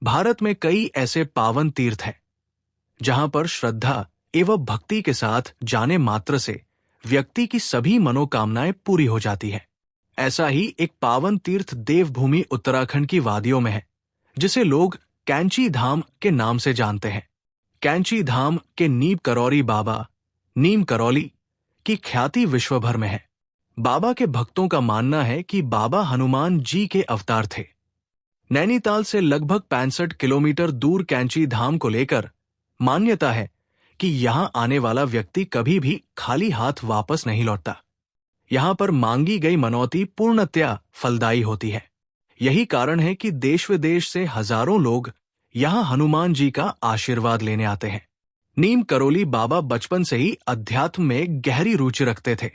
भारत में कई ऐसे पावन तीर्थ हैं जहां पर श्रद्धा एवं भक्ति के साथ जाने मात्र से व्यक्ति की सभी मनोकामनाएं पूरी हो जाती है। ऐसा ही एक पावन तीर्थ देवभूमि उत्तराखंड की वादियों में है, जिसे लोग कैंची धाम के नाम से जानते हैं। कैंची धाम के नीम करौरी बाबा नीम करौली की ख्याति विश्व भर में है। बाबा के भक्तों का मानना है कि बाबा हनुमान जी के अवतार थे। नैनीताल से लगभग 65 किलोमीटर दूर कैंची धाम को लेकर मान्यता है कि यहां आने वाला व्यक्ति कभी भी खाली हाथ वापस नहीं लौटता। यहां पर मांगी गई मनौती पूर्णतया फलदायी होती है। यही कारण है कि देश विदेश से हजारों लोग यहां हनुमान जी का आशीर्वाद लेने आते हैं। नीम करौली बाबा बचपन से ही अध्यात्म में गहरी रुचि रखते थे।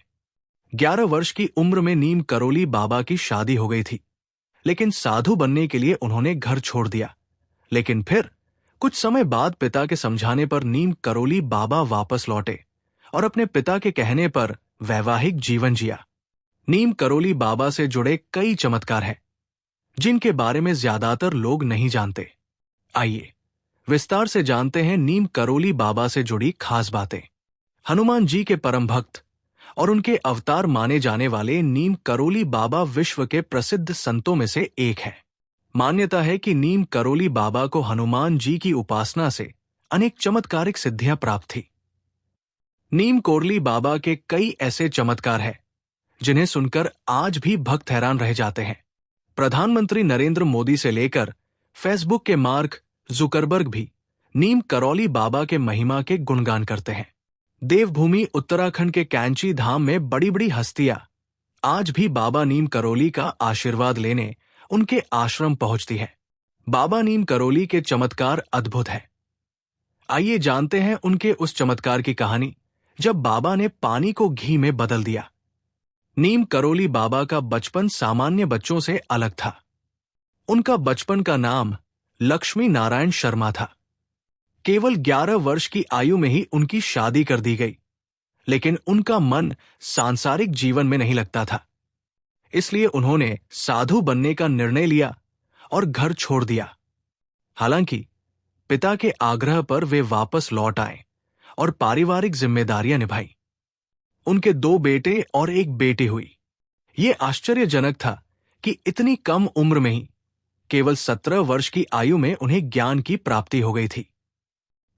11 वर्ष की उम्र में नीम करौली बाबा की शादी हो गई थी, लेकिन साधु बनने के लिए उन्होंने घर छोड़ दिया। लेकिन फिर कुछ समय बाद पिता के समझाने पर नीम करौली बाबा वापस लौटे और अपने पिता के कहने पर वैवाहिक जीवन जिया। नीम करौली बाबा से जुड़े कई चमत्कार हैं जिनके बारे में ज्यादातर लोग नहीं जानते। आइए विस्तार से जानते हैं नीम करौली बाबा से जुड़ी खास बातें। हनुमान जी के परम भक्त और उनके अवतार माने जाने वाले नीम करौली बाबा विश्व के प्रसिद्ध संतों में से एक है। मान्यता है कि नीम करौली बाबा को हनुमान जी की उपासना से अनेक चमत्कारिक सिद्धियां प्राप्त थी। नीम करौली बाबा के कई ऐसे चमत्कार हैं जिन्हें सुनकर आज भी भक्त हैरान रह जाते हैं। प्रधानमंत्री नरेंद्र मोदी से लेकर फेसबुक के मार्क जुकरबर्ग भी नीम करौली बाबा के महिमा के गुणगान करते हैं। देवभूमि उत्तराखंड के कैंची धाम में बड़ी बड़ी हस्तियां आज भी बाबा नीम करौली का आशीर्वाद लेने उनके आश्रम पहुंचती है। बाबा नीम करौली के चमत्कार अद्भुत है। आइए जानते हैं उनके उस चमत्कार की कहानी जब बाबा ने पानी को घी में बदल दिया। नीम करौली बाबा का बचपन सामान्य बच्चों से अलग था। उनका बचपन का नाम लक्ष्मी नारायण शर्मा था। केवल 11 वर्ष की आयु में ही उनकी शादी कर दी गई, लेकिन उनका मन सांसारिक जीवन में नहीं लगता था। इसलिए उन्होंने साधु बनने का निर्णय लिया और घर छोड़ दिया। हालांकि पिता के आग्रह पर वे वापस लौट आए और पारिवारिक जिम्मेदारियां निभाई। उनके 2 बेटे और एक बेटी हुई। ये आश्चर्यजनक था कि इतनी कम उम्र में ही केवल 17 वर्ष की आयु में उन्हें ज्ञान की प्राप्ति हो गई थी।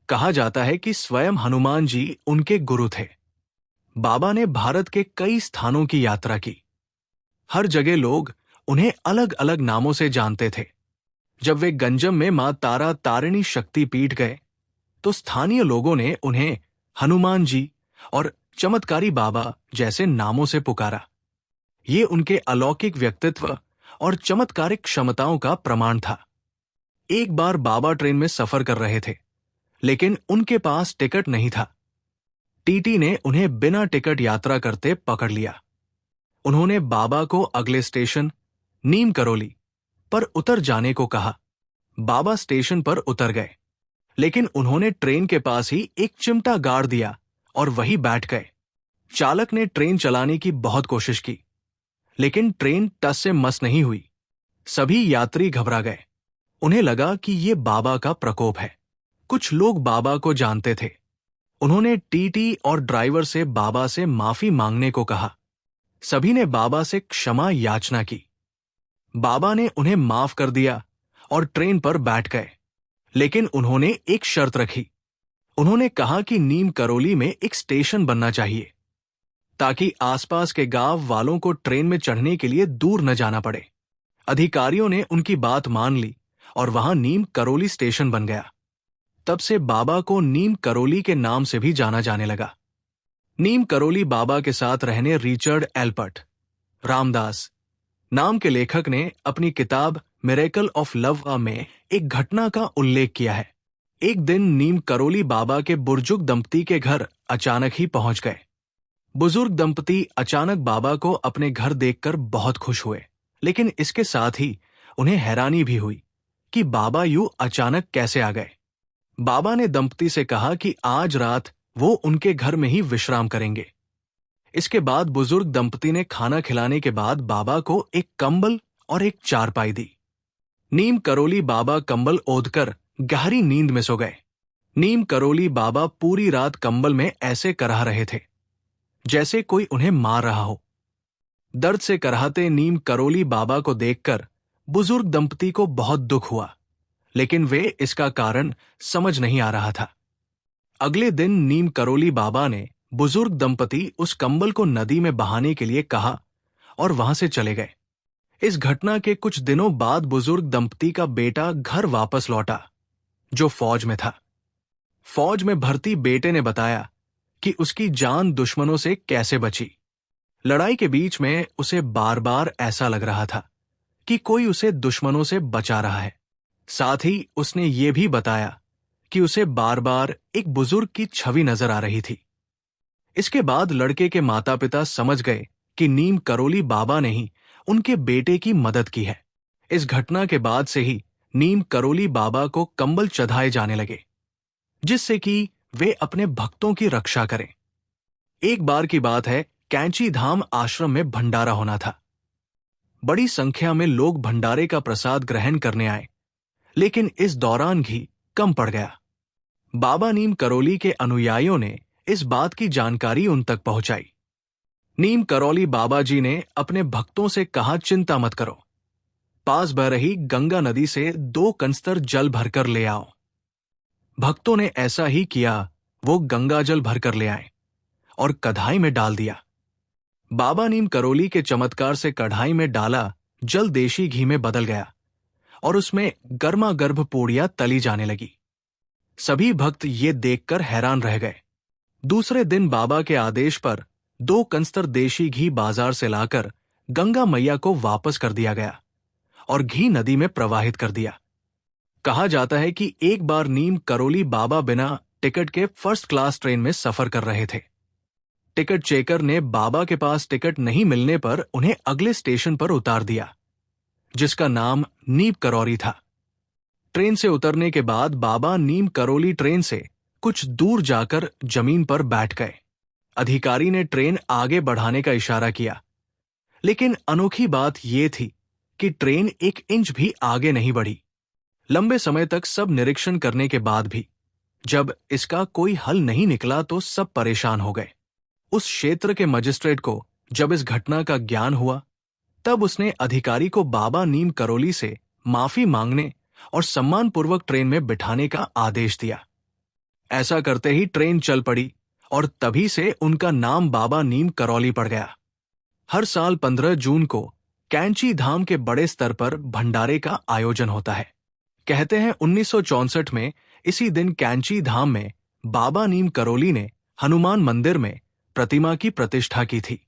कहा जाता है कि स्वयं हनुमान जी उनके गुरु थे। बाबा ने भारत के कई स्थानों की यात्रा की। हर जगह लोग उन्हें अलग अलग नामों से जानते थे। जब वे गंजम में मां तारा तारिणी शक्तिपीठ गए तो स्थानीय लोगों ने उन्हें हनुमान जी और चमत्कारी बाबा जैसे नामों से पुकारा। ये उनके अलौकिक व्यक्तित्व और चमत्कारिक क्षमताओं का प्रमाण था। एक बार बाबा ट्रेन में सफर कर रहे थे, लेकिन उनके पास टिकट नहीं था। टीटी ने उन्हें बिना टिकट यात्रा करते पकड़ लिया। उन्होंने बाबा को अगले स्टेशन नीम करौली पर उतर जाने को कहा। बाबा स्टेशन पर उतर गए, लेकिन उन्होंने ट्रेन के पास ही एक चिमटा गाड़ दिया और वहीं बैठ गए। चालक ने ट्रेन चलाने की बहुत कोशिश की, लेकिन ट्रेन टस से मस नहीं हुई। सभी यात्री घबरा गए। उन्हें लगा कि ये बाबा का प्रकोप है। कुछ लोग बाबा को जानते थे। उन्होंने टीटी और ड्राइवर से बाबा से माफी मांगने को कहा। सभी ने बाबा से क्षमा याचना की। बाबा ने उन्हें माफ कर दिया और ट्रेन पर बैठ गए, लेकिन उन्होंने एक शर्त रखी। उन्होंने कहा कि नीम करौली में एक स्टेशन बनना चाहिए ताकि आसपास के गांव वालों को ट्रेन में चढ़ने के लिए दूर न जाना पड़े। अधिकारियों ने उनकी बात मान ली और वहां नीम करौली स्टेशन बन गया। तब से बाबा को नीम करौली के नाम से भी जाना जाने लगा। नीम करौली बाबा के साथ रहने रिचर्ड एल्पर्ट रामदास नाम के लेखक ने अपनी किताब मिरेकल ऑफ लव में एक घटना का उल्लेख किया है। एक दिन नीम करौली बाबा के बुजुर्ग दंपति के घर अचानक ही पहुंच गए। बुजुर्ग दंपति अचानक बाबा को अपने घर देखकर बहुत खुश हुए, लेकिन इसके साथ ही उन्हें हैरानी भी हुई कि बाबा यूं अचानक कैसे आ गए। बाबा ने दंपति से कहा कि आज रात वो उनके घर में ही विश्राम करेंगे। इसके बाद बुजुर्ग दंपति ने खाना खिलाने के बाद बाबा को एक कंबल और एक चारपाई दी। नीम करोली बाबा कंबल ओढ़कर गहरी नींद में सो गए। नीम करोली बाबा पूरी रात कंबल में ऐसे कराह रहे थे जैसे कोई उन्हें मार रहा हो। दर्द से कराहते नीम करोली बाबा को देखकर बुजुर्ग दंपति को बहुत दुख हुआ, लेकिन वे इसका कारण समझ नहीं आ रहा था। अगले दिन नीम करोली बाबा ने बुजुर्ग दंपति उस कंबल को नदी में बहाने के लिए कहा और वहां से चले गए। इस घटना के कुछ दिनों बाद बुजुर्ग दंपति का बेटा घर वापस लौटा, जो फौज में था। फौज में भर्ती बेटे ने बताया कि उसकी जान दुश्मनों से कैसे बची। लड़ाई के बीच में उसे बार बार ऐसा लग रहा था कि कोई उसे दुश्मनों से बचा रहा है। साथ ही उसने ये भी बताया कि उसे बार बार एक बुजुर्ग की छवि नजर आ रही थी। इसके बाद लड़के के माता पिता समझ गए कि नीम करोली बाबा ने ही उनके बेटे की मदद की है। इस घटना के बाद से ही नीम करोली बाबा को कंबल चढ़ाए जाने लगे, जिससे कि वे अपने भक्तों की रक्षा करें। एक बार की बात है, कैंची धाम आश्रम में भंडारा होना था। बड़ी संख्या में लोग भंडारे का प्रसाद ग्रहण करने आए, लेकिन इस दौरान घी कम पड़ गया। बाबा नीम करोली के अनुयायियों ने इस बात की जानकारी उन तक पहुंचाई। नीम करोली बाबा जी ने अपने भक्तों से कहा, चिंता मत करो, पास बह रही गंगा नदी से 2 कनस्तर जल भरकर ले आओ। भक्तों ने ऐसा ही किया। वो गंगा जल भरकर ले आए और कढ़ाई में डाल दिया। बाबा नीम करोली के चमत्कार से कढ़ाई में डाला जल देशी घी में बदल गया और उसमें गर्मा गर्भ पूड़ियां तली जाने लगी। सभी भक्त ये देखकर हैरान रह गए। दूसरे दिन बाबा के आदेश पर 2 कनस्तर देशी घी बाजार से लाकर गंगा मैया को वापस कर दिया गया और घी नदी में प्रवाहित कर दिया। कहा जाता है कि एक बार नीम करोली बाबा बिना टिकट के फर्स्ट क्लास ट्रेन में सफर कर रहे थे। टिकट चेकर ने बाबा के पास टिकट नहीं मिलने पर उन्हें अगले स्टेशन पर उतार दिया, जिसका नाम नीम करौरी था। ट्रेन से उतरने के बाद बाबा नीम करोली ट्रेन से कुछ दूर जाकर जमीन पर बैठ गए। अधिकारी ने ट्रेन आगे बढ़ाने का इशारा किया, लेकिन अनोखी बात यह थी कि ट्रेन 1 इंच भी आगे नहीं बढ़ी। लंबे समय तक सब निरीक्षण करने के बाद भी जब इसका कोई हल नहीं निकला तो सब परेशान हो गए। उस क्षेत्र के मजिस्ट्रेट को जब इस घटना का ज्ञान हुआ, तब उसने अधिकारी को बाबा नीम करोली से माफी मांगने और सम्मानपूर्वक ट्रेन में बिठाने का आदेश दिया। ऐसा करते ही ट्रेन चल पड़ी और तभी से उनका नाम बाबा नीम करोली पड़ गया। हर साल 15 जून को कैंची धाम के बड़े स्तर पर भंडारे का आयोजन होता है। कहते हैं 1964 में इसी दिन कैंची धाम में बाबा नीम करोली ने हनुमान मंदिर में प्रतिमा की प्रतिष्ठा की थी।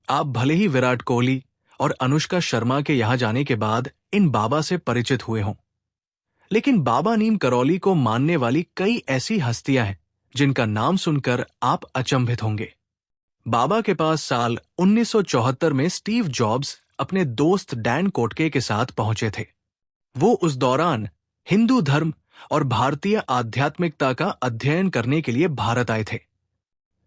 आप भले ही विराट कोहली और अनुष्का शर्मा के यहां जाने के बाद इन बाबा से परिचित हुए हों, लेकिन बाबा नीम करोली को मानने वाली कई ऐसी हस्तियां हैं जिनका नाम सुनकर आप अचंभित होंगे। बाबा के पास साल 1974 में स्टीव जॉब्स अपने दोस्त डैन कोटके के साथ पहुंचे थे। वो उस दौरान हिंदू धर्म और भारतीय आध्यात्मिकता का अध्ययन करने के लिए भारत आए थे।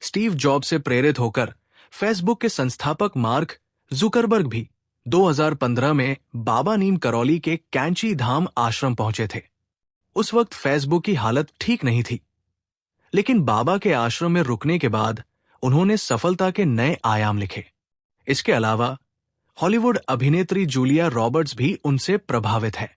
स्टीव जॉब्स से प्रेरित होकर फेसबुक के संस्थापक मार्क जुकरबर्ग भी 2015 में बाबा नीम करोली के कैंची धाम आश्रम पहुंचे थे। उस वक्त फेसबुक की हालत ठीक नहीं थी, लेकिन बाबा के आश्रम में रुकने के बाद उन्होंने सफलता के नए आयाम लिखे। इसके अलावा हॉलीवुड अभिनेत्री जूलिया रॉबर्ट्स भी उनसे प्रभावित है।